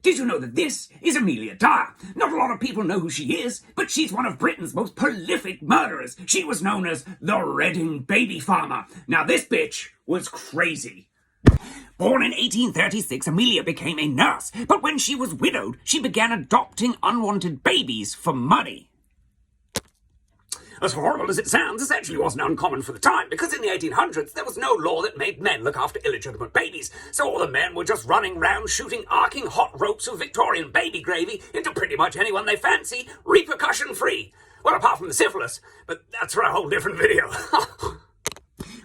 Did you know that this is Amelia Dyer? Not a lot of people know who she is, but she's one of Britain's most prolific murderers. She was known as the Reading baby farmer. Now this bitch was crazy. Born in 1836, Amelia became a nurse, but when she was widowed, she began adopting unwanted babies for money. As horrible as it sounds, this actually wasn't uncommon for the time, because in the 1800s there was no law that made men look after illegitimate babies, so all the men were just running round shooting arcing hot ropes of Victorian baby gravy into pretty much anyone they fancy, repercussion-free. Well, apart from the syphilis, but that's for a whole different video.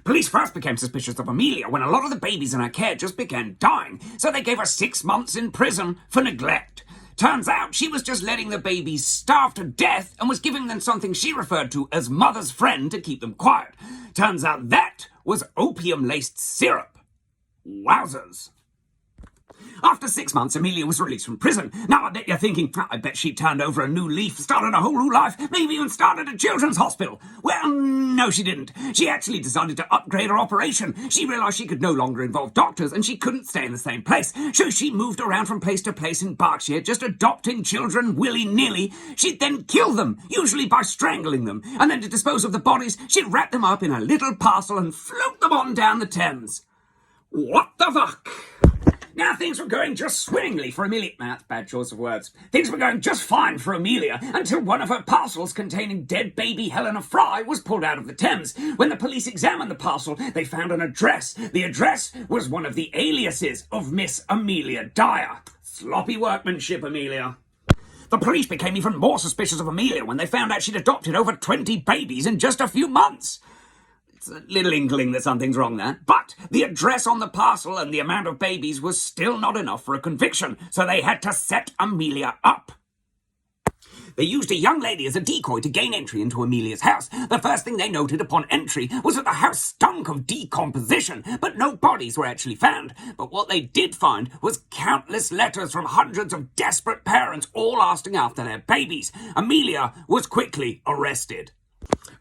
Police first became suspicious of Amelia when a lot of the babies in her care just began dying, so they gave her 6 months in prison for neglect. Turns out she was just letting the babies starve to death and was giving them something she referred to as mother's friend to keep them quiet. Turns out that was opium-laced syrup. Wowzers. After 6 months, Amelia was released from prison. Now I bet you're thinking, I bet she turned over a new leaf, started a whole new life, maybe even started a children's hospital. Well, no she didn't. She actually decided to upgrade her operation. She realised she could no longer involve doctors and she couldn't stay in the same place. So she moved around from place to place in Berkshire, just adopting children willy-nilly. She'd then kill them, usually by strangling them. And then to dispose of the bodies, she'd wrap them up in a little parcel and float them on down the Thames. What the fuck? Now, things were going just swimmingly for Amelia. That's a bad choice of words. Things were going just fine for Amelia until one of her parcels containing dead baby Helena Fry was pulled out of the Thames. When the police examined the parcel, they found an address. The address was one of the aliases of Miss Amelia Dyer. Sloppy workmanship, Amelia. The police became even more suspicious of Amelia when they found out she'd adopted over 20 babies in just a few months. It's a little inkling that something's wrong there. But the address on the parcel and the amount of babies was still not enough for a conviction, so they had to set Amelia up. They used a young lady as a decoy to gain entry into Amelia's house. The first thing they noted upon entry was that the house stunk of decomposition, but no bodies were actually found. But what they did find was countless letters from hundreds of desperate parents, all asking after their babies. Amelia was quickly arrested.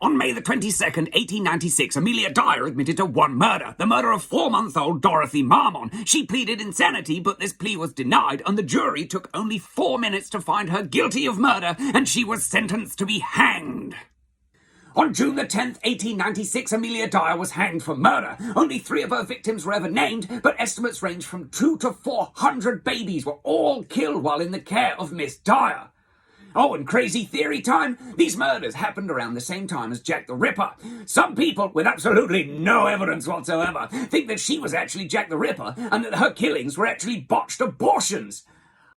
On May the 22nd, 1896, Amelia Dyer admitted to one murder, the murder of 4-month-old Dorothy Marmon. She pleaded insanity, but this plea was denied, and the jury took only 4 minutes to find her guilty of murder, and she was sentenced to be hanged. On June the 10th, 1896, Amelia Dyer was hanged for murder. Only 3 of her victims were ever named, but estimates range from 200 to 400 babies were all killed while in the care of Miss Dyer. Oh, and crazy theory time, these murders happened around the same time as Jack the Ripper. Some people, with absolutely no evidence whatsoever, think that she was actually Jack the Ripper and that her killings were actually botched abortions.